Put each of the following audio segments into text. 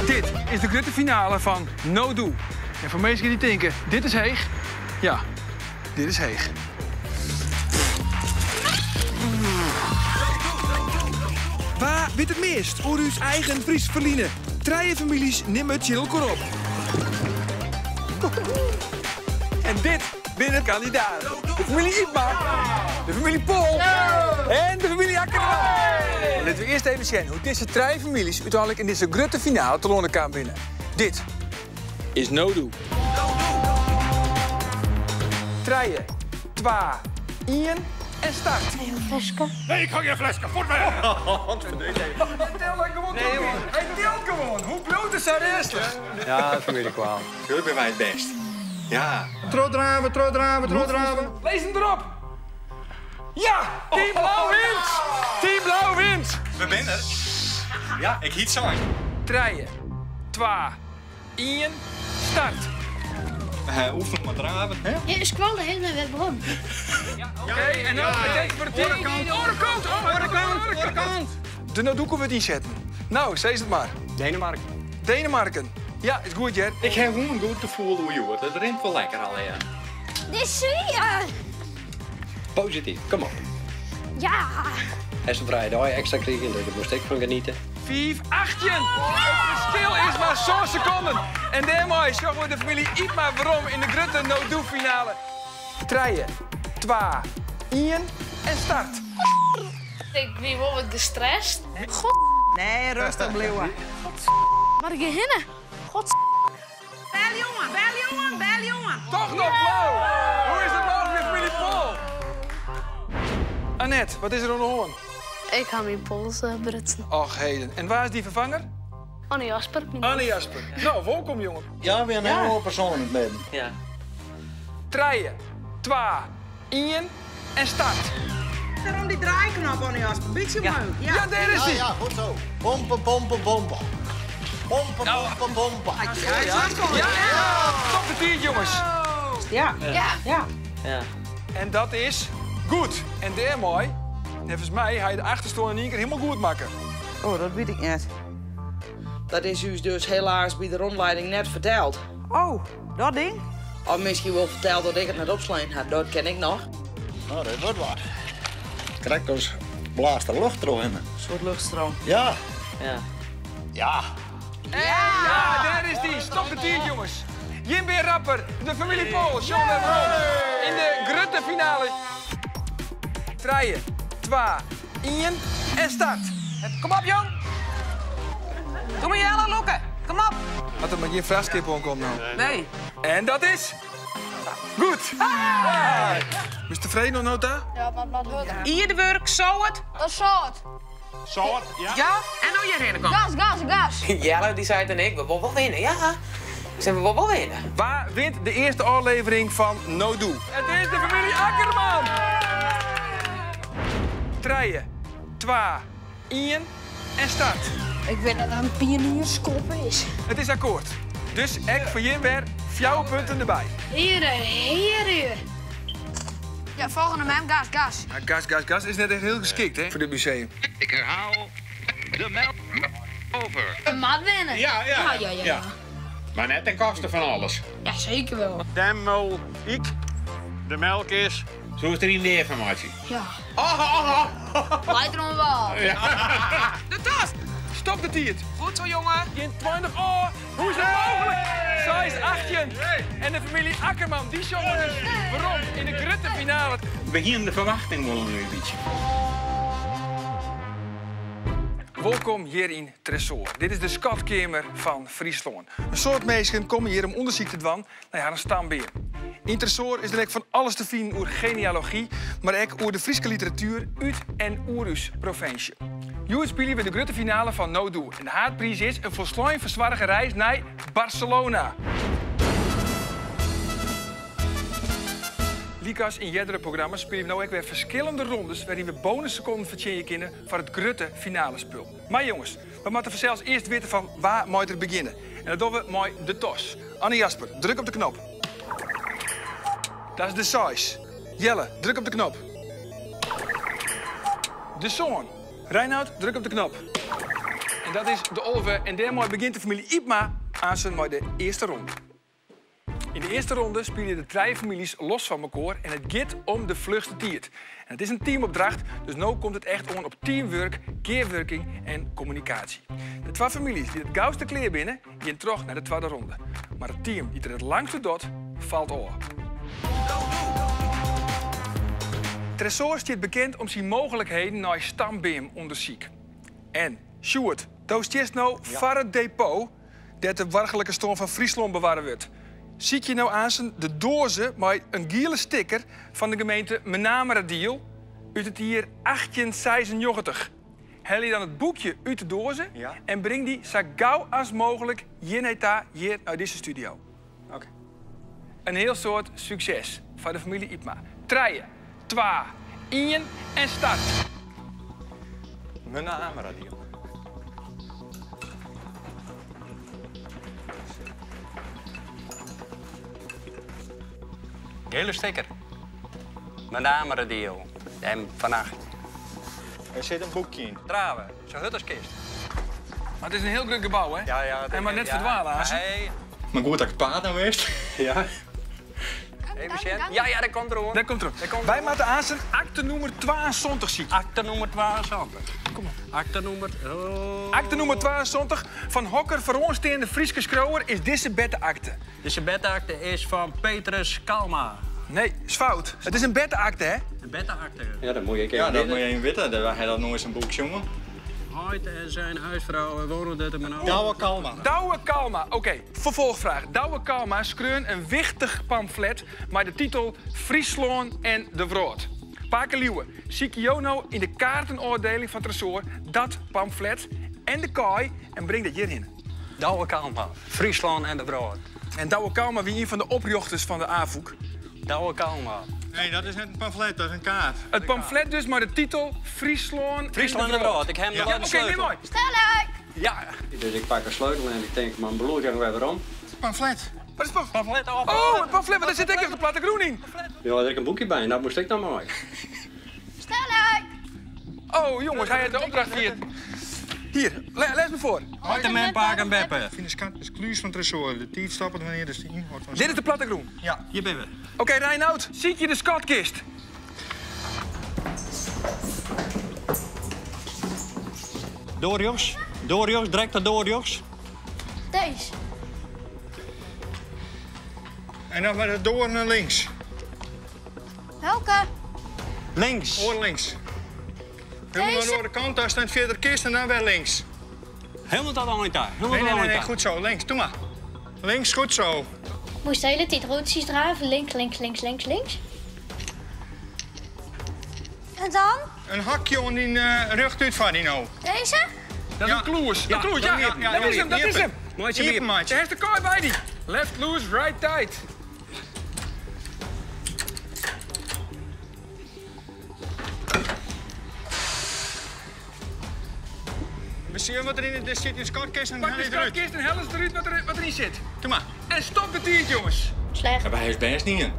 Dit is de grote finale van No Do. En voor mensen die denken, dit is heeg. Ja, dit is heeg. Waar wint het meest? Oer uw eigen Fries verliezen. Drie families nemen chill op. En dit binnen kandidaten. De familie Ipma, de familie Pol en de familie Akkerman. Laten we eerst even zien hoe deze drie families uiteindelijk in deze grote finale te lonen kan winnen. Dit is No Do. 3, 2, 1 en start. Een flesje. Nee, ik ga geen flesje. Voort weg. Hij telt gewoon. Hij telt gewoon. Hoe bloot is hij de eerste? Ja, dat weet ik wel. Jullie zijn wij het best. Ja. Trodraven. Lees hem erop. Ja, Team Blauw wint. Team Blauw wint. We zijn er. Ja, ik hiet zo. 3, 2, 1, start. Oefen maar draven. Hè? Ja, is kwal helemaal weer begonnen. Oké, en dan meteen voor de team. Orenkant. De No Do kunnen we die zetten. Nou, zeg het maar. Denemarken. Denemarken. Ja, is goed, Jer. Ik heb gewoon goed gevoel hoe je wordt. Het rint wel lekker al, ja. Dit is sfeer. Positief, kom op. Ja. Hij is een vrije dag extra kregen, daar moest ik van genieten. 5, 8. Het verschil is maar zo'n seconden. En daarmee zorgen we de familie Ipma waarom in de grote No Do finale. 3, 2, 1 en start. Ik ben wel wat gestrest. God. Nee, rustig blijven. Maar ik hinnen. God. Bel jongen. Toch nog blauw. Hoe is het mogelijk met familie Pol? Annette, wat is er aan de hoorn? Ik ga mijn pols brutsen. Och, heden. En waar is die vervanger? Annie Jasper. Anne Jasper. Nou, welkom, jongen. Ja, weer een hele persoon in het midden. Ja. 3, 2, 1 en start. Daarom die draaiknop aan je een beetje omhoog. Ja, daar is die. Ja, goed zo. Pompen. Pompen. Ja, stop de tiert, jongens. Ja. Ja. En dat is goed. En daarmee, nevens mij, ga je de achterstoel in één keer helemaal goed maken. Oh, dat weet ik niet. Dat is u dus helaas bij de rondleiding net verteld. Oh, dat ding? Of misschien wel verteld dat ik het net opslaan had. Dat ken ik nog. Nou, dat wordt wat. Krijg dus blaast de lucht erin. Een soort luchtstroom. Ja. Ja. Ja. Ja, daar is die. Stop de tiert, jongens. Jimbe Rapper, de familie Pol, John en Ron. In de grote finale. 3, 2, 1 en start. Kom op, jong. Doe me jelle lokken. Kom op. Had er maar geen vraagskip aankomt nou. Nee. En dat is... goed. Hey. Is tevreden nog, Nota? Ja, maar wat wordt het? Hier de werk, zo het. Dat is zout. Zo, ja? Ja. En nou hierheen komen. Gas. Jelle die zei en ik, we willen wel winnen, ja. Ik zei, we willen wel winnen. Waar wint de eerste aflevering van No Do? Het is de familie Akkerman. 3, 2, 1 en start. Ik weet dat er een pionierskop is. Het is akkoord. Dus ik voor je weer 4 punten erbij. Hier. Ja, volgende man, gas. Gas is net echt heel geschikt, hè, voor dit museum. Ik herhaal, de melk over. Een maat winnen. Ja. Ja. Maar net ten koste van alles. Ja, zeker wel. Demmel, de melk is... Zo is er in de informatie. Ja. Lijkt er om wel. De tas. Stop de tiert. Goed zo, jongen. In 20. Oh, hoe is het mogelijk? Zij is 18. En de familie Akkerman, die jongen dus. Waarom? In de grote finale. We beginnen de verwachting wel nu een beetje. Welkom hier in Tresor. Dit is de schatkamer van Friesland. Een soort mensen komen hier om onderzoek te doen naar een stambeer. In Tresor is er ook van alles te vinden over genealogie, maar ook over de Friese literatuur uit en oerus provincie. Jullie spelen bij de grote finale van No Do. En de haatprijs is een volslooien verzwarige reis naar Barcelona. Likas in Jeddere programma spelen we nu ook weer verschillende rondes waarin we bonusseconden verdienen kunnen voor het grote finale spul. Maar jongens, we moeten zelfs eerst weten van waar moet er beginnen. En dat doen we met de tos. Anne Jasper, druk op de knop. Dat is de size. Jelle, druk op de knop. De zoon. Reinoud, druk op de knop. En dat is de Olve. En daarmee begint de familie Ipma aan zijn de eerste ronde. In de eerste ronde spelen de 3 families los van elkaar en het gaat om de vlugste tiert. En het is een teamopdracht, dus nu komt het echt op teamwork, keerwerking en communicatie. De 2 families die het gauwste kleer binnen, gaan terug naar de tweede ronde. Maar het team die er het langste doet, valt over. Tresor staat bekend om zijn mogelijkheden naar stambeam onderzoek. En Sjoerd, toast je nou voor het depot dat de wargelijke storm van Friesland bewaren wordt. Zie je nou aan de dozen met een gele sticker van de gemeente Menameradiel uit het jaar 1896. Haal je dan het boekje uit de dozen en breng die zo gauw als mogelijk hier naar deze studio. Oké. Een heel soort succes voor de familie Ipma. 3, 2, 1 en start. Menameradiel. Gele sticker. Menameradiel. En vannacht. Er zit een boekje in. Trouwen, zo'n hutterskist. Maar het is een heel druk gebouw, hè? Ja. En maar net verdwalen, Hazen. Hey. Maar goed dat ik het paard nou wist. Ja. Even zien. Ja, dat komt er hoor. Daar komt er. Wij moeten aanstaan acte nummer 72 zien. Acte nummer 72. Kom maar. Acte nummer... Oh. Acte nummer 72 van Hokker Veroorsteende Frieske Skrouwer is deze bettenakte. Deze bettenakte is van Petrus Kalma. Nee, is fout. Het is een bettenakte, hè? Een bettenakte. Ja, dat moet je even Ja, dat moet je even weten. Hij had nog eens een boek, jongen. Hoyt en zijn huisvrouw wonen dit in mijn ouders. Douwe Kalma. Douwe Kalma. Oké, vervolgvraag. Douwe Kalma schreun een wichtig pamflet met de titel Friesland en de Vrood. Pakeliewe, zie je nou in de kaartenoordeling van Tresor dat pamflet en de kooi en breng dat hierheen. Douwe Kalma, Friesland en de Brood. En Douwe Kalma wie een van de oprichters van de AVOEK. Douwe Kalma. Nee, dat is net een pamflet, dat is een kaart. Het pamflet dus, maar de titel Friesland Friesland en de Brood. Ik heb hem Ja, oké, nee, mooi. Stellig! Ja, Dus ik pak een sleutel en ik denk, man, beloer gaan we weer om. Pamflet. wat is het pamflet? Pamflet op. Oh, het pamflet, maar daar zit ik op de platte groen in. Ja, daar heb ik een boekje bij en dat moest ik dan maar. Stellig! Oh, jongens, hij heeft de opdracht hier. Hier, lees me voor. Uit de men paak en beppen. Ik vind de skat is kluis van Tresor. De tijd stoppen wanneer de steam wordt van... Dit is de platte groen. Ja. Hier ben we. Oké, Reinoud, zie je de schatkist? Door jongens, direct naar door jongens. Deze. En dan met de door naar links. Welke? Links. Oor links. Helemaal Deze? door de kant, daar staat verder kist en dan weer links. Helemaal tot aan elkaar. Nee, goed zo. Links, doe maar. Links, goed zo. Moest de hele tijd roodjes draaien. Links, links, links, links, links. En dan? Een hakje om die rug uit van die nou. Deze? Dat is een kloes. Ja, Een kloes, ja, ja. ja, Dat is hem, dat is hem. Maatje, Hier, hier. maatje. Daar is de kooi bij die. Left loose, right tight. We zien wat er in de zit in de skatkist en Pak dan de is eruit. schatkist en hel eens eruit wat erin zit. Doe maar. En stop de tiert, jongens. Slecht. Ja, maar hij is best niet in.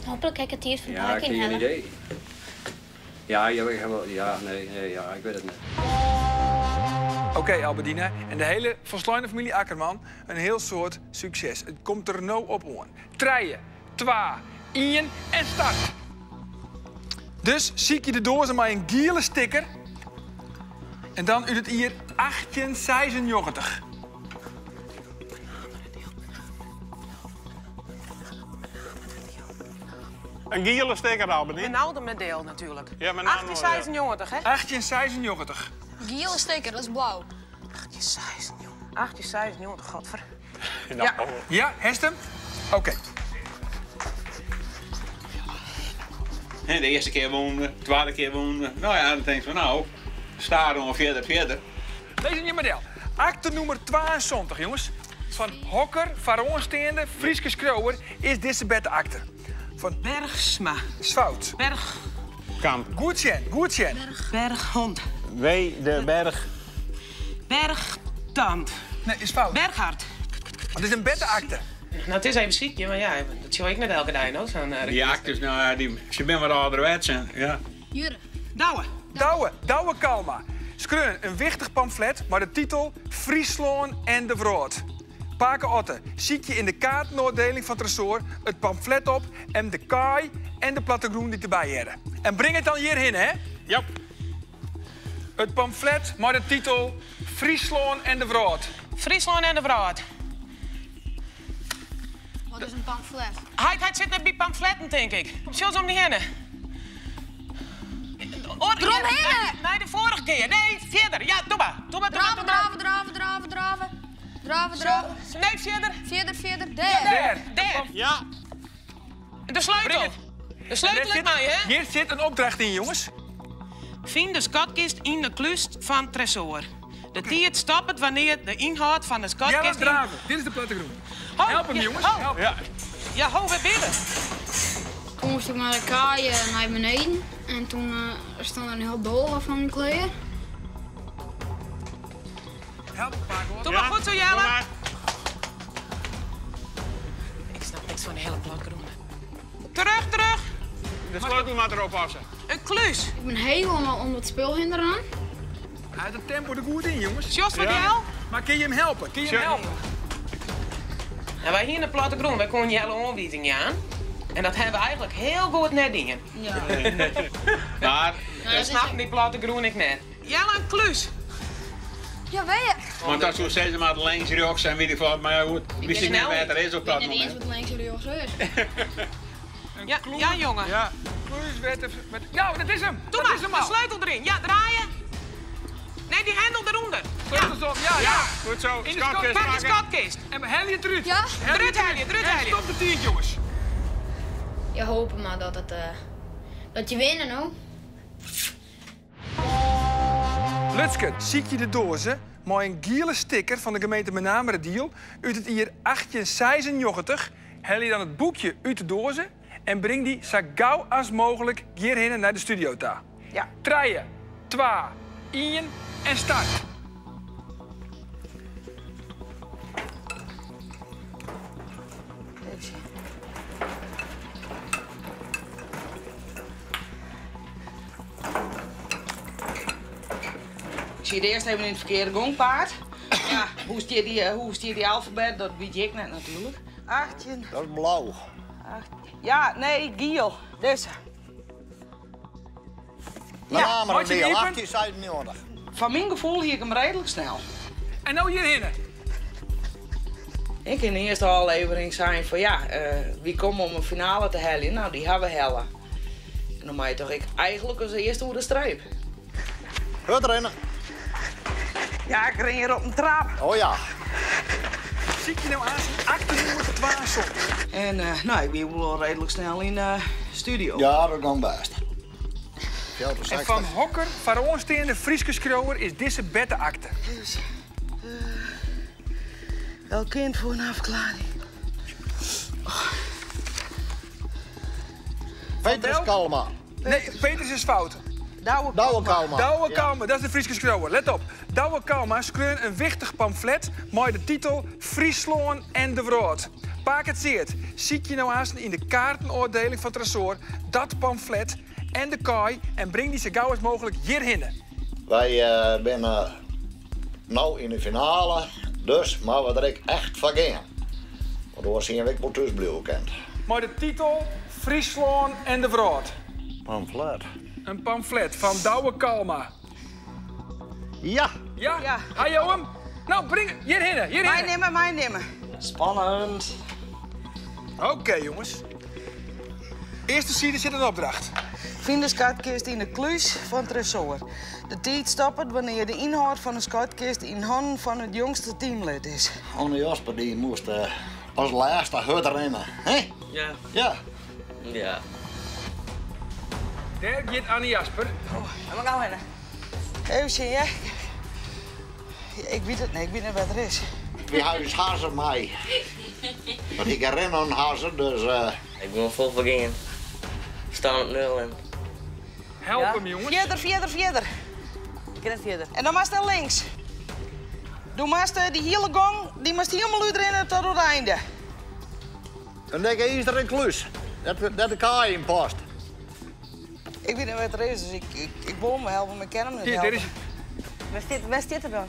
Hopelijk kijk ik het hier Ja, vandaag ik in heb geen hellen. idee. Ja, ik heb wel... Ja, nee, ja, ik weet het niet. Oké, Alberdine. En de hele Van familie Akkerman een heel soort succes. Het komt er nou op aan. 3, 2, 1 en start. Dus zie je de dozen met een gele sticker. En dan uit het hier 1896. Een gele stekker al, benieuwd. Een oude medeel natuurlijk. Ja, mijn naam 1896, hè? 1896. Giele steker, dat is blauw. 1896, godver. Ja. Ja, Hestem? Oké. En de eerste keer woonde, de tweede keer woonde. Nou ja, dan denk ik van nou, sta ongeveer verder. Deze is je model. Acte nummer 72, jongens. Van Hokker, Varoonsteende, Frieske Skrouwer is deze bettenakte. Van Bergsma. is fout. Berg. Kamp. Goed zijn. Berghond. Wee de berg. Bergtand. Nee, is fout. Berghard. Het is een bettenakte. Nou, het is even ziekje, maar ja, dat zie ik net elke dag nog. Die actes, nou ja, ze ben wat ouderwets. Ja. Jure. Douwe. Douwe Kalma. schreeuwen een wichtig pamflet met de titel Friesland en de Wraad. Pake Otte, ziet je in de kaartenoordeling van Tresor het pamflet op en de kaai en de plattegroen die erbij hebben. En breng het dan hierheen, hè? Ja. Het pamflet met de titel Friesland en de Wraad. Friesland en de Wraad. Wat is een pamflet? Hij zit net bij pamfletten, denk ik. Zullen ze hem niet heen? Eromheen! Nee, de vorige keer. Nee, verder. Ja, doe maar. Draven. Nee, verder. Verder. Daar. Daar. Ja. De sleutel. De sleutel is mij, hè? Hier zit een opdracht in, jongens. Vind de schatkist in de klust van Tresor. De tijd stopt wanneer de inhoud van de Ja, schatkist... wat draven. Dit is de plattegroen. Oh, Help hem, ja, jongens. oh. Help hem. Ja. Ja, ho, we binnen. Toen moest ik met de kaai naar beneden. En toen stond er een heel bol van die kleren. Help hem, Paco, hoor. Doe maar goed zo, Jelle. Doe maar. Ik snap niks van de hele plattegroen. Terug. De sleutel maar erop passen. Een klus. Ik ben helemaal om het spul heen eraan. Hij heeft het tempo er goed in, jongens. Jos van Ja. jou? Maar kun je hem helpen? Kun je hem Sure. helpen? En wij hier in de plattegroen, wij konden Jelle aanwijzingen aan. En dat hebben we eigenlijk heel goed net dingen. Maar, We snappen die plattegroen ik net. Jelle, een klus. Ja, weet je. want dat zo steeds maar links, rechts en weet ik wat. Maar ja, goed, wie ziet niet snel. wat er is op dat Net eens moment. wat links en rechts is. Ja, jongen. Ja. Kluis werd even... Nou, dat is hem. Doe dat maar, is hem de al. sleutel erin. Ja, draaien. Nee, die hendel eronder. Sleutels op. Ja. Goed zo. In de Schatkist Pak de pakken. schatkist. En hel je eruit. Ja? Eruit halen. En stop de tiert, jongens. Je hoopt maar dat je winnen, nou. Lutske, ziet je de dozen met een gele sticker van de gemeente Menamere-Diel uit het jaar 1896, hel je dan het boekje uit de dozen en breng die zo gauw als mogelijk hierheen naar de studio ta. Ja. 3, 2, 1 en start. Ik zie het eerst even in het verkeerde gongpaard. Ja, hoe stier die alfabet, dat weet ik net natuurlijk. 18, Dat is blauw. 18. Ja, nee, Giel. Deze. Ja, maar wat je die diepen? 1897. Van mijn gevoel hier ik hem redelijk snel. En nou hierheen. Ik in de eerste aflevering zijn van ja, wie komt om een finale te hellen? Nou, die hebben we hellen. En dan mag je toch eigenlijk als eerste over de streep. Goed rennen. Ja, ik ren hier op een trap. Oh ja. Ziet je nou aan zijn 1812 En nou, ik ben wel redelijk snel in de studio. Ja, dat kan best. En van Hokker, Faroonsteende Frieske schreeuwer is deze bette akte. Dus, wel kind voor een afklaring. Peters Kalma. Nee, Peters is fout. Douwe Kalma. Douwe Ja. Kalma, dat is de Frieske schreeuwer. Let op. Douwe Kalma schreeuwt een wichtig pamflet met de titel Friesland en de Wraad. Paak het zeert. Ziet je nou aan in de kaartenoordeling van Tresor dat pamflet en de kaai en breng die zo gauw als mogelijk hierheen. Wij zijn nou in de finale, dus maar we er echt van gaan. Waardoor ze een week moet tussenblijven kent. Met de titel Friesland en de Wraad. Pamflet. Een pamflet van Douwe Kalma. Ja. Ja? Ja. Ga je hem? Nou, breng het hierheen. Mijn nemen. Spannend. Oké, jongens. Eerste side zit een opdracht. Vind de schatkist in de kluis van Tresor. De tijd stopt wanneer de inhoud van de schatkist in handen van het jongste teamlid is. Anne Jasper die moest als laatste hut rennen. Hè? Ja. Ja. Ja. Daar gaat Annie Jasper. Laten we gaan rennen. Even zien, hè? Ik weet het niet, ik weet niet wat er is. Wie huis hazen mij. Want ik herinner een hazen, dus Ik ben vol vergingen. We staan op 0 en... Help hem, jongens. Verder. Ik ken het verder. En dan maar naar links. Doe maar die hele gang, die moet helemaal uitrennen tot het einde. dan denk ik is er een klus. Dat de kaai in past. Ik weet niet wat er is, dus ik wil me helpen, maar ik ken hem niet Hier, helpen. dit is Waar zit er dan?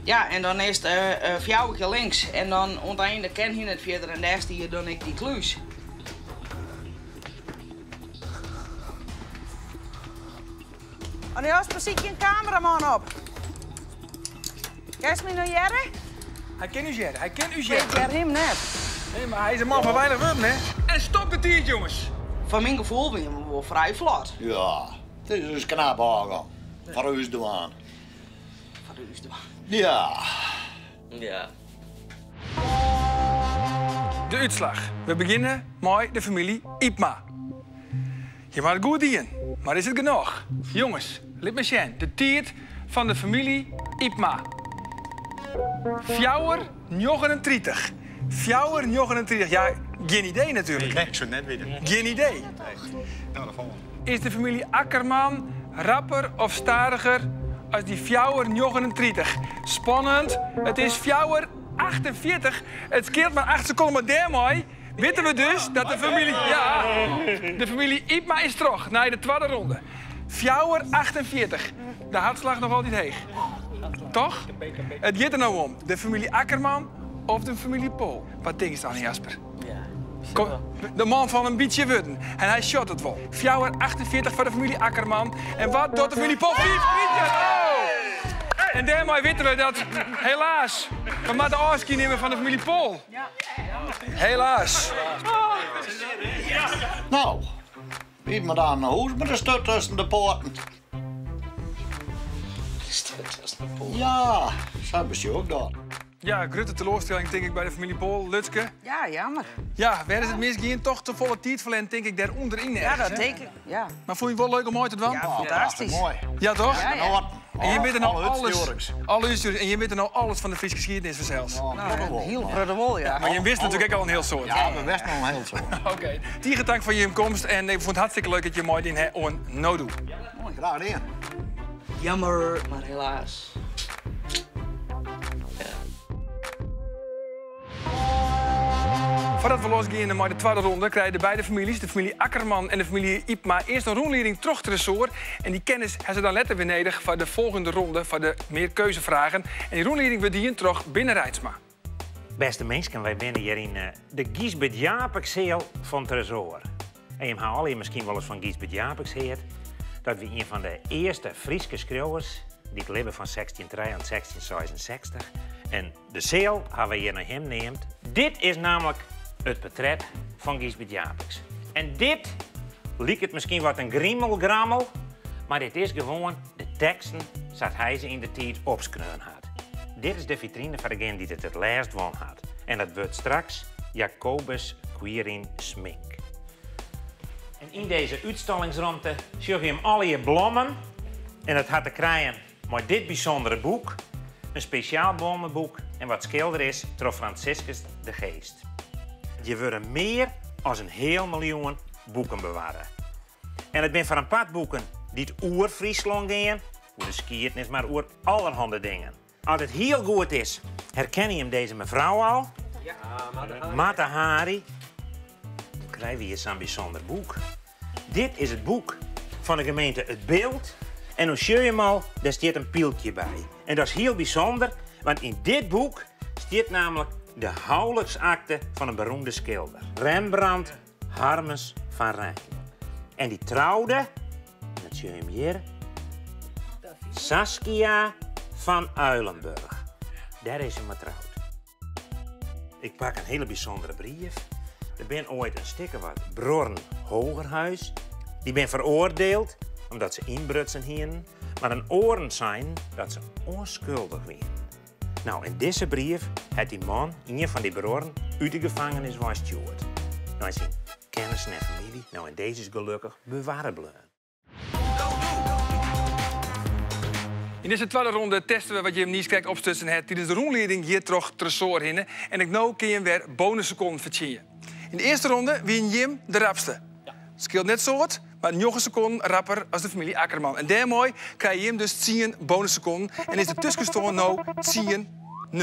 Ja, en dan is het fjouwetje links. En dan aan het einde ken je het verder en daar zie je dan ik die kluis. En nu is precies een cameraman op. Kijk me nou jaren? Hij kent u jaren, hij kent u Ik jaren. ken hem net. Nee, maar hij is een man van weinig woorden, hè? En stop de tiert, jongens. Van mijn gevoel ben je wel vrij vlot. Ja, het is dus knap aangaan. Van u doen aan. Van u doen. Ja. Ja. De uitslag. We beginnen met de familie Ipma. Je maakt goed in, maar is het genoeg? Jongens, let me zien. De tiert van de familie Ipma. Fjouwer 39. Fjouwer 39. Ja, geen idee natuurlijk. Nee, ik zou het net weten. Geen idee. Nou, de volgende. Is de familie Akkerman rapper of stadiger als die fjouwer 39? Spannend. Het is fjouwer 48. Het scheelt maar 8 seconden, maar daarmee weten we dus dat de familie... Ja, de familie Ipma is terug naar de tweede ronde. Fjouwer 48. De hartslag nog altijd heeg. Toch? Het gaat er nou om. De familie Akkerman of de familie Pool. Wat denk je dan, Jasper? Kom, de man van een beetje wudden. En hij shot het wel. Fjouwer 48 voor de familie Akkerman. En wat doet de familie Pool? 5 vriendjes! Oh! En daarmee weten we dat, helaas, we moeten de afscheid nemen van de familie Pool. Helaas. Nou, wie me daar naar huis met een stut tussen de poorten. Ja, zo hebben ze ook dat. Ja, grote teleurstelling denk ik bij de familie Pool. Lutske. Ja, jammer. Ja, waar is het misgaan? Toch te volle tijd verlend, denk ik, daar onderin Ja, ergens, dat hè? denk ik. Ja, Maar vond je het wel leuk om uit te doen? ja fantastisch. Mooi. Ja, toch? Ja, ja. En je weet er nou Alle alles. uitstuurings. Alle uitstuurings. En je weet er nou alles van de Friese geschiedenis zelfs. Nou, een heel prudemol, ja. Maar je wist natuurlijk ook al een heel soort. Ja, we wisten al heel zo. Oké. Tiege, dank voor je komst. En ik vond het hartstikke leuk dat je mooi in hebt on no doe. Mooi, graag gedaan. Jammer, maar helaas. Voordat we losgaan naar de tweede ronde krijgen de beide families, de familie Akkerman en de familie Ipma, eerst een rondleiding terug te resort. En die kennis hebben ze dan letter weer nodig voor de volgende ronde, voor de meer keuzevragen. En die rondleiding we die terug binnen Rijtsma. Beste mensen, wij binnen hier in de Giesbert Japekzeel van Tresor. En je hebt al misschien wel eens van Giesbert Japeks gehoord. Dat we een van de eerste Friese schrijvers die het leven van 1603 en 1666. En de zeel hebben we hier naar hem neemt. Dit is namelijk het portret van Giesbert Japeks. En dit lijkt het misschien wat een griemelgrammel, maar dit is gewoon de teksten zoals hij ze in de tijd opschreven had. Dit is de vitrine van degene die het laatst won had. En dat wordt straks Jacobus Quirin Smink. En in deze uitstallingsruimte zie je hem alle je bloemen. En dat had te krijgen met dit bijzondere boek. Een speciaal bloemenboek. En wat schilder is door Franciscus de Geest. Je wordt meer dan een heel miljoen boeken bewaren. En het zijn van een paar boeken die het oer Friesland gaan. Hoe de skiertnis, maar oer allerhande dingen. Als het heel goed is, herken je hem deze mevrouw al? Ja, Mata Hari. Dan krijgen we hier zo'n bijzonder boek. Dit is het boek van de gemeente Het Beeld. En dan zie je hem al, daar staat een pieltje bij. En dat is heel bijzonder, want in dit boek staat namelijk de huwelijksakte van een beroemde schilder. Rembrandt Harmes van Rijn. En die trouwde, dat zie je hem hier, Saskia van Uilenburg. Daar is hij maar trouwd. Ik pak een hele bijzondere brief. Er ben ooit een stikker wat Brorn Hogerhuis. Die ben veroordeeld omdat ze inbrutsen hierin. Maar een oren zijn dat ze onschuldig waren. Nou, in deze brief had die man, een van die broren, uit de gevangenis was gestuurd. Nou, zijn kennis en familie, nou en deze is gelukkig bewaren blijven. In deze tweede ronde testen we wat je hem niet krijgt opstussen hebt tijdens de rondleiding hier terug tresor hinnen. En ik nou kun je hem weer bonusseconden verzinnen. In de eerste ronde wie Jim de rapste. Het scheelt net zo wat, maar nog een seconde rapper als de familie Akkerman. En daarmee krijg je hem dus 10 bonusseconden. En is de tussenstand nou 10-0.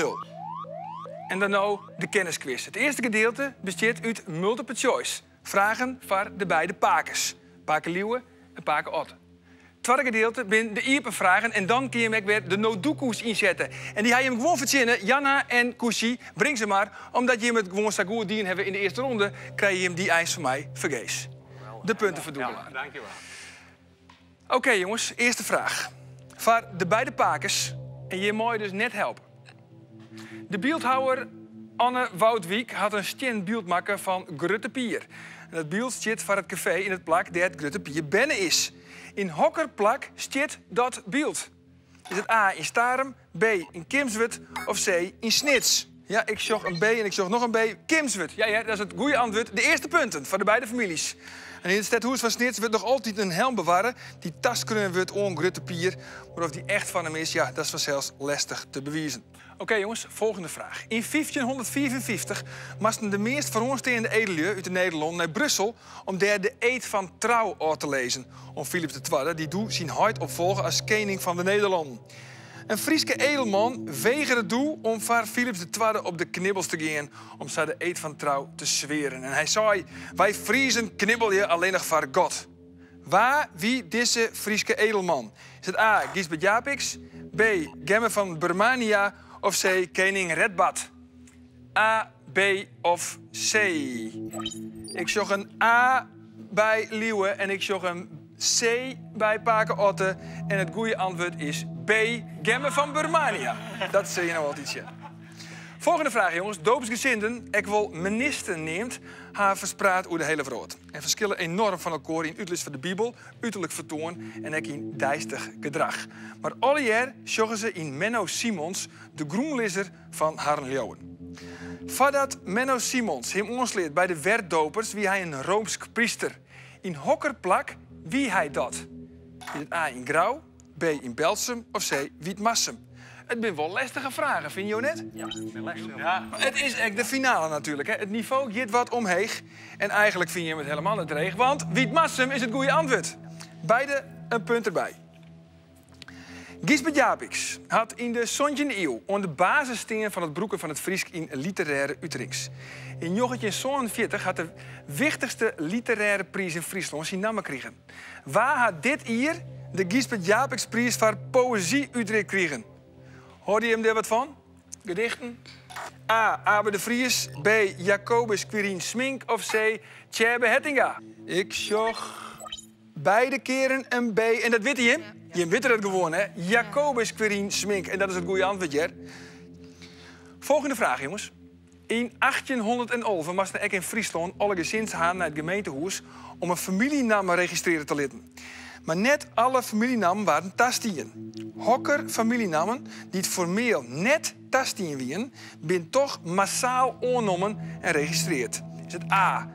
En dan nou de kennisquiz. Het eerste gedeelte bestaat uit multiple choice. Vragen voor de beide pakers. Paken Liewe en Paken Otte. tweede gedeelte ben de iepenvragen en dan kun je hem ook weer de nodoekoes inzetten. En die ga je hem gewoon verzinnen. Janna en Kushi, breng ze maar. Omdat je hem het gewoon zo goed dien hebben in de eerste ronde, krijg je hem die eis van mij vergees. De punten verdoezelaar. Ja, dankjewel. Oké, jongens, eerste vraag. Voor de beide pakers, en je moet je dus net helpen. De beeldhouwer Anne Woudwijk had een stien beeld maken van Grutte Pier. En dat beeld zit voor het café in het plak dat Grutte Pier binnen is. In hokkerplak zit dat beeld. Is het A in Starum, B in Kimswerd of C in Snits? Ja, ik zocht een B en ik zocht nog een B. Kimswerd. Ja, dat is het goede antwoord. De eerste punten voor de beide families. En in het stadhuis van Snits wordt nog altijd een helm bewaren. Die taskreun wordt on Grutte Pier. Maar of die echt van hem is, ja, dat is vanzelfs lastig te bewijzen. Oké, jongens, volgende vraag. In 1554 moesten de meest vooraanstaande edellieu uit de Nederland naar Brussel om daar de eed van trouw uit te lezen. Om Philips II, die doe zijn huid opvolgen als koning van de Nederlanden. Een Frieske edelman weigerde doe om voor Philips II op de knibbels te gaan om ze de eed van trouw te zweren. En hij zei, wij Friezen knibbel je alleen nog voor God. Waar wie deze Frieske edelman? Is het A, Gisbert Japix, B, Gemme van Burmania of C, koning Redbad? A, B of C? Ik zocht een A bij Liewe en ik zocht een C bij Paken Otte. En het goede antwoord is B, Gemme van Burmania. Dat zie je nou altijd, ja. Volgende vraag, jongens. Doopsgezinden, ik wil minister neemt, haar verspraat over de hele wereld. En verschillen enorm van elkaar in uitleg van de Bijbel, uiterlijk vertoon en ook in dijstig gedrag. Maar alle jaar zogen ze in Menno Simons, de groenlisser van Harren-Leeuwen. Voordat Menno Simons hem onsleert bij de werddopers, wie hij een Roomsk priester. In hokkerplak, wie hij dat? Is het A in Grauw, B in Belsum of C Wietmassum? Het zijn wel lastige vragen, vind je net? Ja, lastig. Ja. Het is echt de finale natuurlijk. Hè? Het niveau gaat wat omheeg. En eigenlijk vind je hem het helemaal niet reeg. Want Wietmassum is het goede antwoord. Beide een punt erbij. Gisbert Japix had in de 17e eeuw aan de basissteen van het broeken van het Friesk in literaire Uterings. In 1947 had de wichtigste literaire prijs in Friesland zijn naam gekregen. Waar had dit hier de Gisbert Japix prijs voor poëzie Utrecht kregen? Hoorde je hem daar wat van? Gedichten? A. Abe de Vries. B. Jacobus Quirijn Smink. Of C. Tjerbe Hettinga. Ik zocht beide keren een B. En dat weet je. Je weet het gewoon, hè? Jacobus Quirijn Smink. En dat is het goede antwoord, Jer. Volgende vraag, jongens. In 1811 moesten ik in Friesland alle gezinnen gaan naar het gemeentehuis om een familienaam registreren te laten. Maar net alle familienamen waren tastien. Hokker familienamen die het formeel net tastien wien, zijn toch massaal aangenomen en registreerd. Is het A,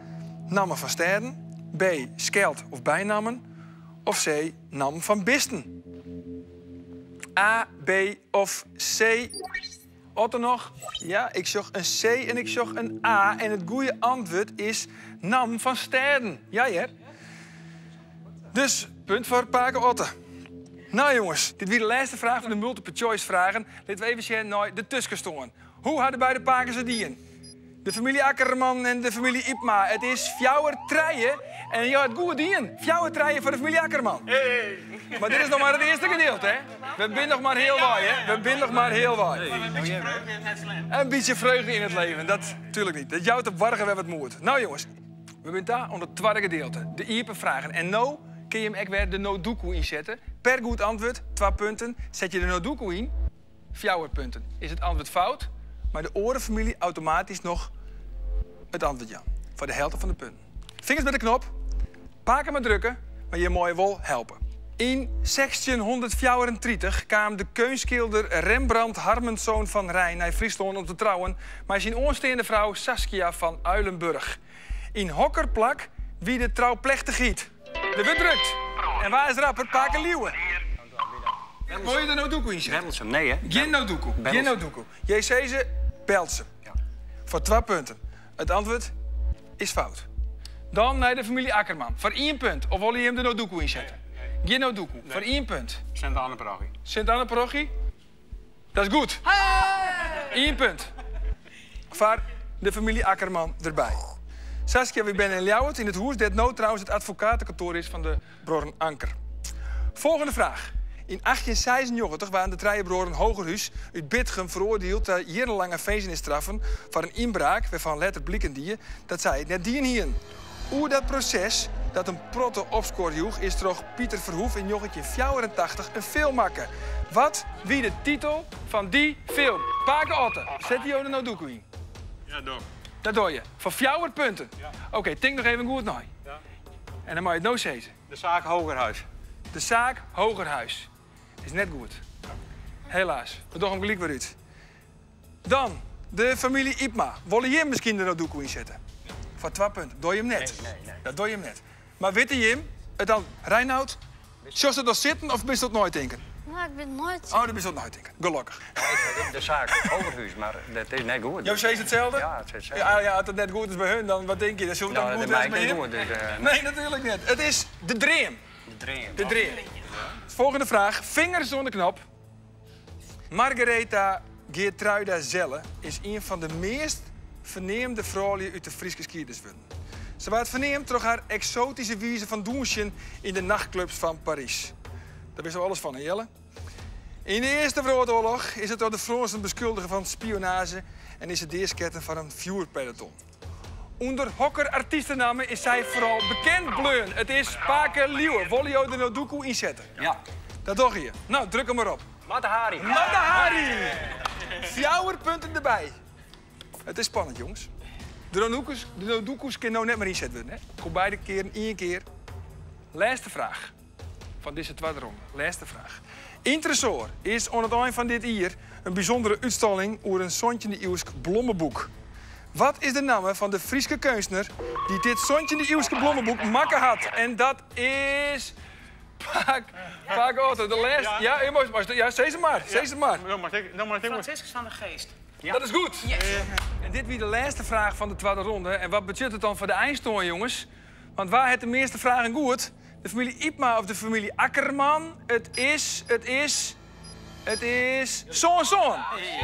namen van steden, B, skeld of bijnamen, of C, namen van bisten? A, B of C? Otto nog? Ja, ik zocht een C en ik zocht een A. En het goede antwoord is nam van steden. Ja, Jer? Dus, punt voor Paken Otte. Nou jongens, dit weer de laatste vraag van de multiple choice vragen. Laten we even zien naar de tussenstonden. Hoe hadden beide pakers het dien? De familie Akkerman en de familie Ipma. Het is fjouwer treien. En ja, het goede dien. Fjouwer treien voor de familie Akkerman. Hey. Maar dit is nog maar het eerste gedeelte, hè? We zijn nog maar heel waai, hè? We zijn nog maar heel waai. Een beetje vreugde in het leven, dat natuurlijk niet. Dat jouwt op wargen we wat moet. Nou jongens, we zijn daar onder het tweede gedeelte. De iepen vragen. En nou kun je hem ook weer de nodoekoe inzetten. Per goed antwoord, 2 punten. Zet je de nodoekoe in, 4 punten. Is het antwoord fout, maar de orenfamilie automatisch nog het antwoord ja. Voor de helft van de punten. Vingers met de knop, paken maar drukken, maar je moet je wel helpen. In 1634 kwam de keunskilder Rembrandt Harmenszoon van Rijn naar Friesland om te trouwen met zijn onstaande vrouw Saskia van Uilenburg. In hokkerplak wie de trouw plechtig giet. De wordt drukt. En waar is rapper? Paken Liewe. Wil je de nodoekoe inzetten? Belsum, nee hè? Geen nodoekoe. Geen nodoekoe. Jij zei ze Belsum. Ja. Voor 2 punten. Het antwoord is fout. Dan naar de familie Akkerman. Voor 1 punt. Of wil je hem de nodoekoe inzetten? Geen nodoekoe. Voor 1 punt. Sint-Anne-parochie. Sint-Anne-parochie? Dat is goed. 1 punt. Voor de familie Akkerman erbij. Saskia, we zijn in Ljouwert in het huis dat nou trouwens het advocatenkantoor is van de broer Anker. Volgende vraag. In 1896 waren de Treijenbroeren Hogerhuis uit Bitgem veroordeeld tot jarenlange gevangenisstraffen voor een inbraak waarvan later blikken die dat zij het net dien hien. Oer dat proces dat een protte opscoor joeg is toch Pieter Verhoef in 1984 een film maken. Wat wie de titel van die film? Paken Otte. Zet die er nou doek in? Ja, Dok. Dat doe je. Voor 400 punten. Ja. Oké, denk nog even goed naar. Ja. En dan mag je het nou zeggen. De zaak Hogerhuis. De zaak Hogerhuis. Is net goed. Helaas. We doen hem gelijk weer uit. Dan, de familie Ipma. Wil je hem misschien er nou doek in zetten? Voor 2 punten. Doe je hem net? Nee. Dat doe je hem net. Maar weet je hem? Het dan, Reinoud, zoals je dat zitten of bist je dat nooit denken? Nou, ik ben nooit. Oh, dat bist je dat nooit denken. Gelukkig. De zaak Overhuis, maar dat is net goed. Jouw is hetzelfde? Ja, het is hetzelfde. Ja, als het net goed is bij hun, dan wat denk je? Dat zult dan Nou, goed dat zijn maakt bij niet hem? goed. Dus, Nee, natuurlijk niet. Het is de dream. De dream. Volgende vraag. Vinger zonder knop. Margaretha Geertruida Zelle is een van de meest verneemde vrouwen uit de Friese geschiedenis. Ze werd verneemd door haar exotische wijze van douchen in de nachtclubs van Parijs. Daar wist we alles van, hè, Jelle? In de Eerste Wereldoorlog is het door de Fransen beschuldigd van spionage en is het deersketten van een vuurpeloton. Onder hokkerartiestennamen is zij vooral bekend bleun. Het is Pake Liewe. Wolio de Noduku inzetten. Ja. Dat doe je. Nou, druk hem maar op. Matahari. Matahari! 400 punten erbij. Het is spannend, jongens. De Nodukus kunnen nou net maar inzet worden. Hè? Kom beide keren, 1 keer. Laatste vraag. Van deze tweede ronde. Laatste vraag. Interessor is aan het eind van dit jaar een bijzondere uitstalling over een 17e-eeuwse bloemenboek. Wat is de naam van de Friese kunstenaar die dit 17e-eeuwse bloemenboek maken had? En dat is... Paak Otto, de laatste... Ja, zeg ze maar. Zeg ze maar. Franciscus van de Geest. Ja. Dat is goed. Yes. En dit weer de laatste vraag van de tweede ronde. En wat betekent het dan voor de eindstoorn, jongens? Want waar het de meeste vragen goed? De familie Ipma of de familie Akkerman? Het is... Zoon.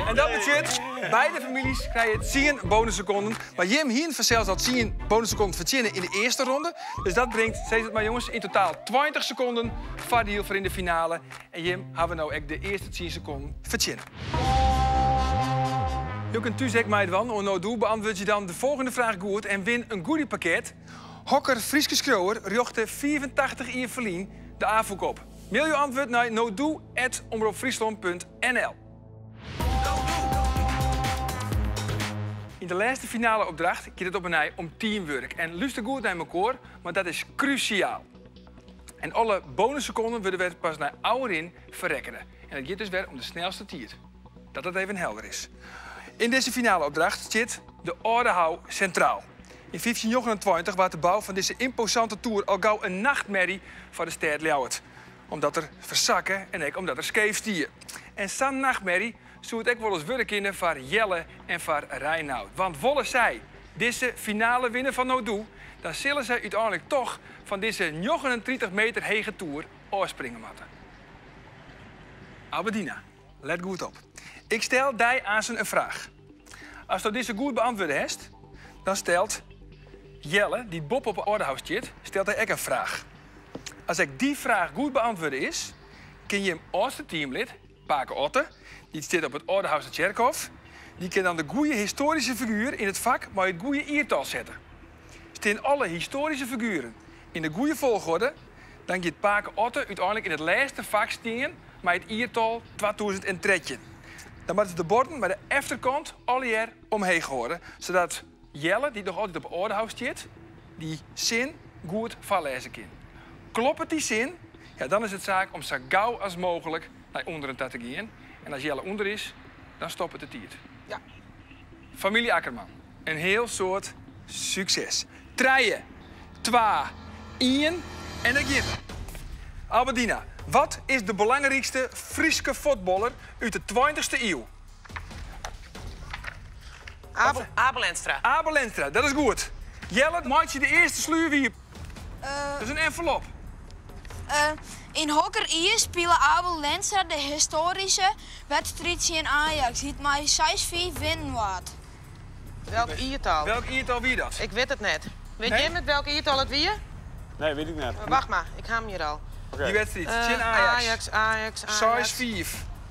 En dat betekent, beide families krijgen 10 bonusseconden. Maar Jim hier zelfs had 10 bonusseconden verzinnen in de eerste ronde. Dus dat brengt, zeg het maar jongens, in totaal 20 seconden Fadil voor in de finale. En Jim hebben we nou echt de eerste 10 seconden verzinnen. Je kunt u zeggen mij dan, nou doe, beantwoord je dan de volgende vraag goed en win een goodiepakket. Hokker Frieske Schrouwer rjochte 84 jaar verlien de AFOK op. Mail je antwoord naar nodoe@omroepfriesland.nl. In de laatste finale opdracht gaat het op een ei om teamwork. En luister goed naar mijn koor, want dat is cruciaal. En alle bonusseconden worden we pas naar ouderin verrekkenen. En het gaat dus weer om de snelste tier. Dat het even helder is. In deze finale opdracht zit de Ordehouw centraal. In 1529 was de bouw van deze imposante toer al gauw een nachtmerrie voor de stad Ljouwert. Omdat er verzakken en ook omdat er scheef stier. En zo'n nachtmerrie zou het ook wel eens werken voor Jelle en voor Reinoud. Want wollen zij deze finale winnen van Nodoe, dan zullen zij uiteindelijk toch van deze 39 meter hege toer afspringen moeten. Albedina, let goed op. Ik stel die aan ze een vraag. Als je deze goed beantwoorden hebt, dan stelt Jelle, die Bob op het Ordehuis zit, stelt hij ook een vraag. Als ik die vraag goed beantwoorden is, kun je hem als teamlid, Pake Otte, die zit op het Ordehuis Kerkhof, die kan dan de goede historische figuur in het vak maar het goede iertal zetten. Staan alle historische figuren in de goede volgorde, dan gaat Pake Otte uiteindelijk in het laatste vak staan met het iertal 2013. Dan moeten de borden bij de achterkant alle jaar omheen horen, zodat Jelle, die nog altijd op het Ordehuis zit, die zin goed voorlezen kan. Klopt het die zin, ja, dan is het zaak om zo gauw als mogelijk naar onderen te gaan. En als Jelle onder is, dan stopt het de tiert. Ja. Familie Akkerman, een heel soort succes. 3, 2, 1 en dan gaan we. Albedina, wat is de belangrijkste Friese voetballer uit de 20e eeuw? Abel Enstra. Abel Enstra, dat is goed. Jelle, maak je de eerste sluurwiep. Dat is een envelop. In Hokker I spelen Abel Enstra de historische wedstrijd in Ajax. Het maar 6-4 winnen wordt. Welk iertal? Welk iertal wie dat? Ik weet het net. Weet Nee? jij met welk iertal het wie? Nee, weet ik niet. Wacht maar, ik ga hem hier al. Die wedstrijd. Tjen Ajax. Ajax. 6-4.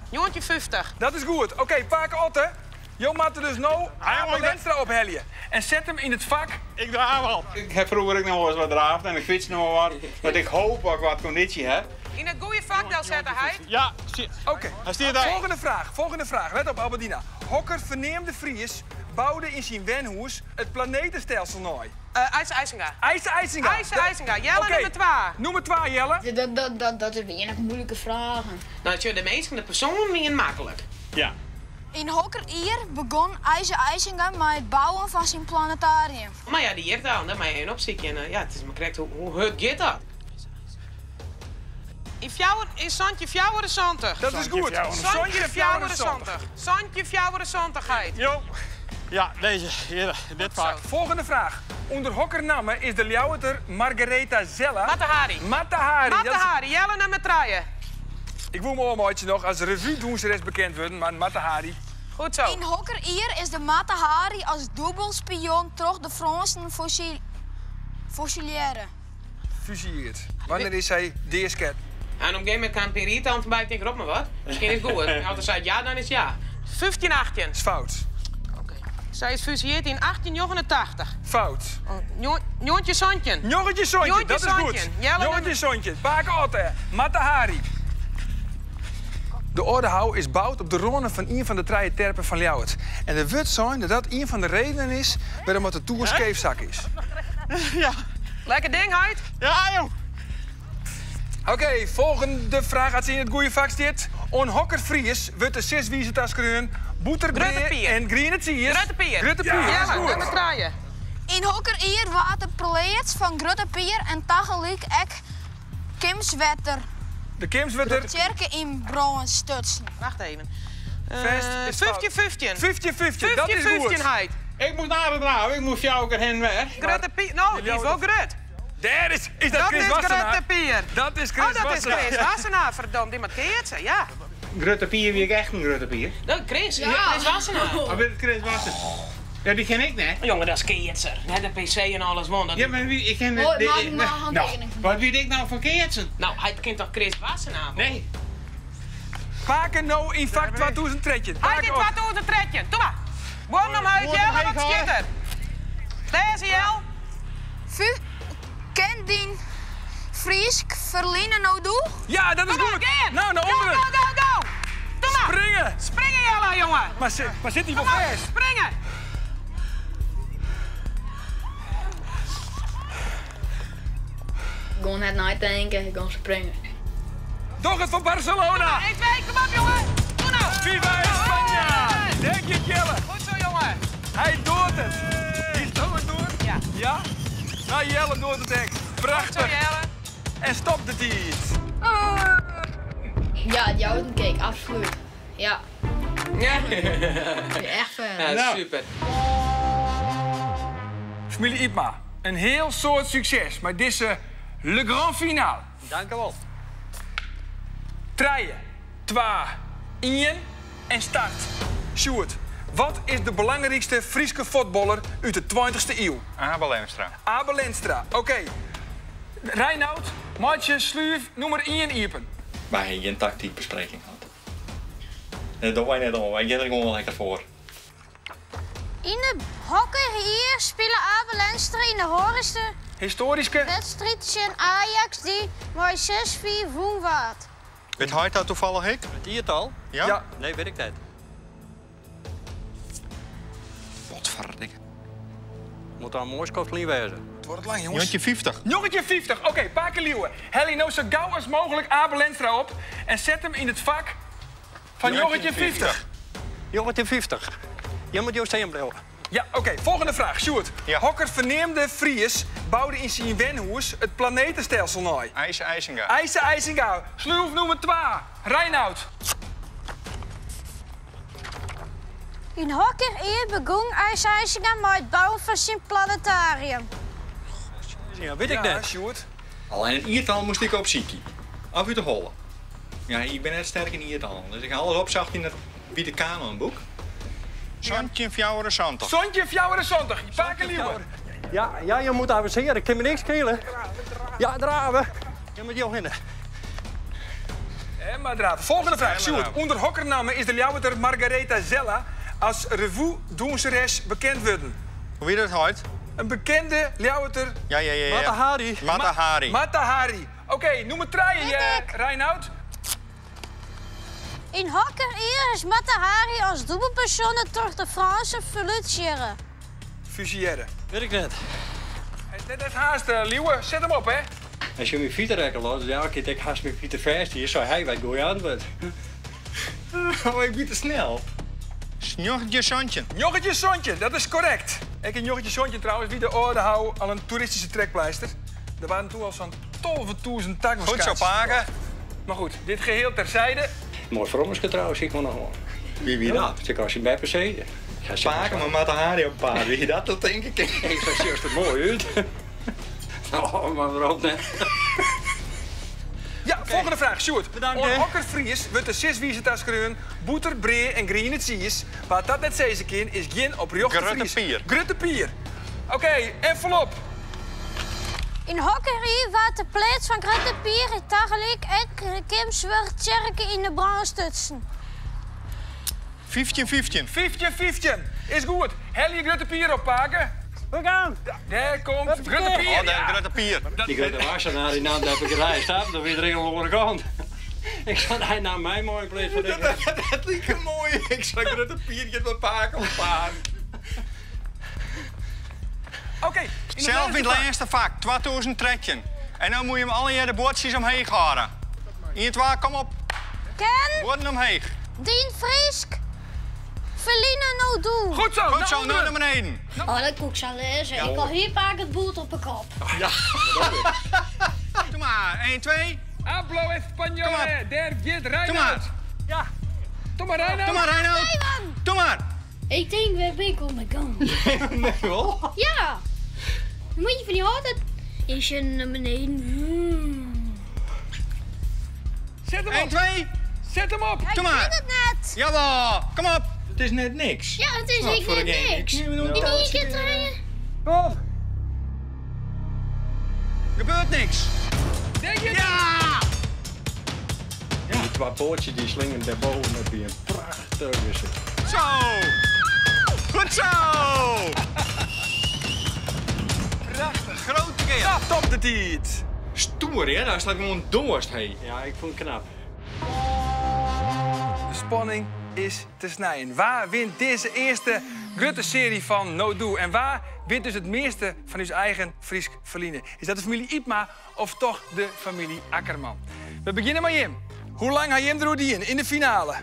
Joontje 50. Dat is goed. Oké, Paken Otte. Jo moet er dus nou Abel Lenstra opheljen. En zet hem in het vak. Ik draaf al. Ik heb vroeger ook nog wel eens wat draafd en ik fiets nog wel wat. Want ik hoop dat ik wat conditie heb. In het goede vak, dan zet hij. Ja, oké. Hij staat daar. Volgende vraag. Let op, Alberdina. Hokker verneemde Fries bouwde in zijn wenhoes het planetenstelsel nooit. IJzer-IJzinga. IJzer-IJzinga. Jelle nummer 2. Nummer 2, Jelle. Dat is weer een moeilijke vragen. Nou, de meeste de persoon wie makkelijk. Ja. In Hokker-Ier begon IJzer-IJzinga met het bouwen van zijn planetarium. Maar ja, die hier dan, dat mag je een opzichtje. En ja, het is maar correct, hoe gaat dat? In Santje Fjouwer 20. Dat is goed. Santje Fjouwer 20. Santje Fjouwer 20 heet. Jo. Ja, deze. Hier, dit vak. Volgende vraag. Onder Hokkernamen is de Ljouweter Margaretha Zella. Matahari, Jelle nummer 3. Ik wil me allemaal nog als revue-doenseres bekend worden, maar Matahari. Goed zo. In Hokker-Ier is de Matahari als dubbelspion toch de Fransen fossiliëren. Fusieerd. Wanneer is hij deesket? En op een gegeven moment kan Perita aan het bij denk erop maar wat. Misschien is het goed. Als hij zegt ja, dan is het ja. 15-18. Is fout. Zij is fusieerd in 1889. Fout. Joontje Sontje. Jongetje Sontje, dat is goed. Jongetje Sontje, Paken Otte, Matahari. De Ordehouw is gebouwd op de ronnen van een van de drie terpen van Ljouwert. En er wordt zijn dat dat een van de redenen is waarom het de Tour scheefzak is. Ja. Lekker ding, Heid. Ja, joh. Oké, volgende vraag als in het goede vak zit. On Hokker Fries wordt de 6 wiezetaskrun, boeterbeer en groene tiers. Gruttepier. Ja, nummer 3. In Hokker-Ier water pleets van Gruttepier en tegelijk ek Kimswetter. De Kimswetter. Tjerke in brouwen stutsen. Wacht even. 50-50. 50-50, dat is goed. Heid. Ik moet naar de draaf, ik moet jou ook erheen weg. Gruttepier, nou, die is wel Grut. Daar is dat Chris Wassenaar. Gruttepier. Dat is Chris Wassenaar. Oh, dat is Chris Wassenaar, verdomd, die markeert ze, ja. Gruttepier, wie ik echt een Gruttepier? Dat Chris, Chris Wassenaar. Of is het Chris Wassenaar? Ja, die ken ik net. Jongen, dat is Keertser. Net een PC en alles won. Ja, maar wie, ik ken wat weet ik nou van Keertsen? Nou, hij kent toch Chris Wassenaar? Nee. Paken nou in vak 2000 tredje. Hij kent 2000 tredje. Doe maar. Woon hem uit, Jelle, wat schitter. Deze, Jel. Ken die Fries verliezen nou doe? Ja, dat is goed. Nou, naar onderen. Go. Doe maar. Springen. Springen, Jelle, jongen. Maar zit hij wel vast? Springen. Gewoon het nadenken, gewoon springen. Toch het van Barcelona. 1, 2, kom op, jongen. Doe nou. Viva España. Denk je, Jelle? Goed zo, jongen. Hij doet het. Die is het door? Ja. Ja? Nou, Jelle doet het echt. Prachtig. Goed zo, Jelle. En stop de tijd. Ja, die houden cake, absoluut. Ja. Ja. Echt fan. Ja, Nou. super. Familie Ipma, een heel soort succes met deze Le Grand Finale. Dank u wel. 3, 2, 1 en start. Sjoerd, wat is de belangrijkste Friese voetballer uit de 20e eeuw? Abel Lenstra. Abel Lenstra, oké. Reinoud, Maatje, Sluuf, noem maar 1 iepen. Wij hebben geen tactiekbespreking gehad. Dat doen wij net al, wij gaan er gewoon wel lekker voor. In de Hokker-Ier spelen Abel Lenstra in de hoogste Historische wedstrijd tegen Ajax die maar 6-4 woen waard. Weet hij dat toevallig ik? Het hiertal? Ja? Nee, weet ik niet. Potverdikke. Moet daar een mooi schotslien wezen. Het wordt lang, jongens. Jongetje 50. Jongetje 50, oké, Paken Leeuwen. Hel nou zo gauw als mogelijk Abel Lenstra op en zet hem in het vak van Jongetje 50. Jongetje 50. Je moet jou staan blijven. Ja, oké, volgende vraag. Sjoerd. Ja. Hokker verneemde Fries bouwde in zijn wenhoes het planetenstelsel nooit. IJzer-IJzinga. IJzer-IJzinga. Sluuf nummer 2. Reinoud. In Hokker-Ier begon IJzer-IJzinga met het bouwen van zijn planetarium. Ja, weet ik net. Sjoerd. Alleen het iertal moest ik op ziekie. Af uit de holle. Ja, ik ben net sterk in iertal. Dus ik ga alles opzacht in het witte kanonboek. Santje Fjouwer 20. Sontje Fjouwer 20. Paken Leeuwen. Ja, je moet avanceren. Ik kan me niks schelen. Ja, draven. Je moet jou winnen. Helemaal draven. Volgende vraag. Sjoerd, onder hokkernamen is de Ljouwerter Margaretha Zella als revue-doenseres bekend worden. Hoe weet je dat uit? Een bekende Ljouwerter... Ja. Mata Hari. Mata Hari. Mata Hari. Oké, noem het draaien, Reinoud. In hokker eer is Mata Hari als dubbelpersoon toch de Franse fusilleren. Fusilleren. Weet ik net. Dit is haast, Liewe. Zet hem op, hè. Als je mijn fietsen rekken laat, dus elke keer ik haast mijn fietsen vast hier, zou hij wat goeie antwoord. Oh, ik ben te snel. Sjoggetje Sontje. Joggetje Sontje, dat is correct. Ik en Joggetje Sontje trouwens, wie de orde hou aan een toeristische trekpleister. Er waren toen al zo'n 12.000 takken. Goed zo, Paken. Maar goed, dit geheel terzijde. Mooi vrommerske trouwens, zie ik maar nog wel. Wie dat? Zeg als je bij per se. Paken, maar Mata Hari op paard. Wie dat? Dat denk ik. Ik zeg, zie als het mooi uit. Oh, maar waarom net? Ja, volgende vraag, Sjoerd. Bedankt, Onder hè. hokkerfries wordt de 6 wiese skreun, boeter, bree en green cheese. Waar dat net zezen kind is geen op riochte Grutte Fries. pier. Grutte pier. Oké, envelop. In hokker eer wordt de plaats van Grutte Pier en tegelijk en Kims wordt Tjerke in de brand stutsen. 15-15. 15-15. Is goed. Hel je Grutte pier oppakken. We gaan. Daar komt Grutte pier. Oh, daar Grutte pier. Die grote wassenaar die naam heb ik erbij staan, dan weer er aan de andere kant. Ik zat hij naar mij mooi pleeg van Dat liep mooi. Ik zag Grutte pier met Paken op paard. Oké. Zelf in het laatste vak, 2000 trekje. En dan moet je hem alle jaar de boordjes omheen houden. In het waar, kom op. Ken, Borden omheen. Dien Friesk, Verlina nou doen. Goed zo, Goed zo, naar beneden. Oh, dat koek zal lezen. Ik wil hier pakken het boert op de kop. Ja. Doe maar, 1, 2. Hablo Español, der geht Reinoud. Doe maar. Ja. Doe maar, Reinoud. Doe maar, Reinoud. Doe maar. Ik denk we ben op mijn gang. Nee, wel. Ja. Dan moet je van die houten... Is je naar beneden. Zet hem op. 1, 2. Zet hem op. Doe maar. Ik weet het net. Jawel, kom op. Het is net niks. Ja, het is Wat ik voor net een game. niks. Ik Ik zie moet hem niet keer draaien. Op. Gebeurt niks. Denk je? Ja. Die twee poortjes die slingen daarboven heb je een prachtig wissel. Zo. Goed zo. Prachtig, grote keer. Ja, top de tijd. Stoer, hè? Daar staat gewoon dorst, hé. Ja, ik vond het knap. De spanning is te snijden. Waar wint deze eerste Grutte-serie van No Do? En waar wint dus het meeste van uw eigen Friesk verliezen? Is dat de familie Ipma of toch de familie Akkerman? We beginnen met Jim. Hoe lang ga Jim er in de finale?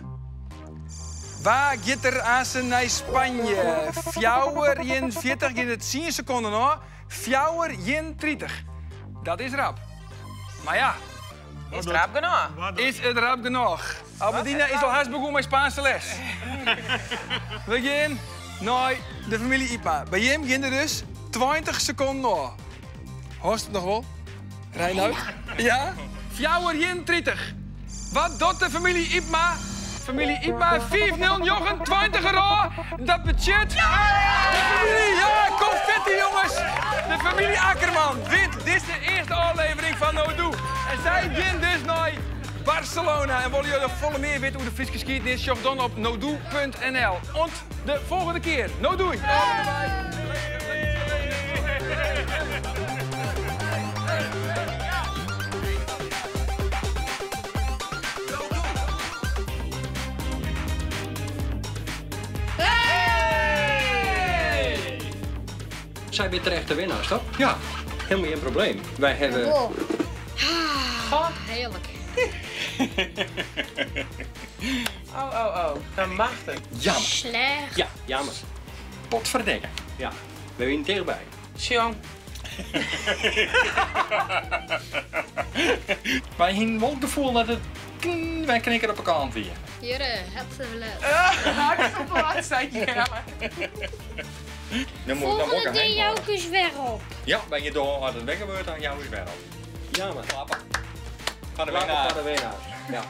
Waar gaat er aan ze naar Spanje? Fjouwer in 40 in het 10 seconden nog. Fjouwer in 30. Dat is rap. Maar ja. Is het rap genoeg? Is het rap genoeg? Albedina is al haast begonnen met Spaanse les. We gaan naar de familie Ipma. Bij Jim gaan er dus 20 seconden nog. Hoort het nog wel? Reinoud? Ja? Fjouwer in 30. Wat doet de familie Ipma? Familie Ipma 5-0 Jochen, 20 euro. Dat budget. Ja, confetti jongens. De familie Akkerman wint. Dit is de eerste aflevering van No Do. En zij wint dus naar Barcelona. En willen jullie nog volle meer weten hoe de Friese geschiedenis? Zoek dan op nodo.nl. En de volgende keer. No doei. Zij weer terecht de winnaars, toch? Ja. Helemaal geen probleem. Wij hebben... Oh, heerlijk. Oh. Dan mag het. Jammer. Slecht. Ja, jammer. Potverdikke. Ja, we winnen tegenbij. Sjong. Wij hebben wel het gevoel dat het... Wij knikken op elkaar aan weer. Jure, heb ze gelet. Wat zei je? Dan moet Volgende keer jouw kus weer op. Ja, ben je door uit het weggebeurd, dan jou is weer op. Ja, maar. Klappen. Ga de Klappen winnaar. voor de winnaars. Ja.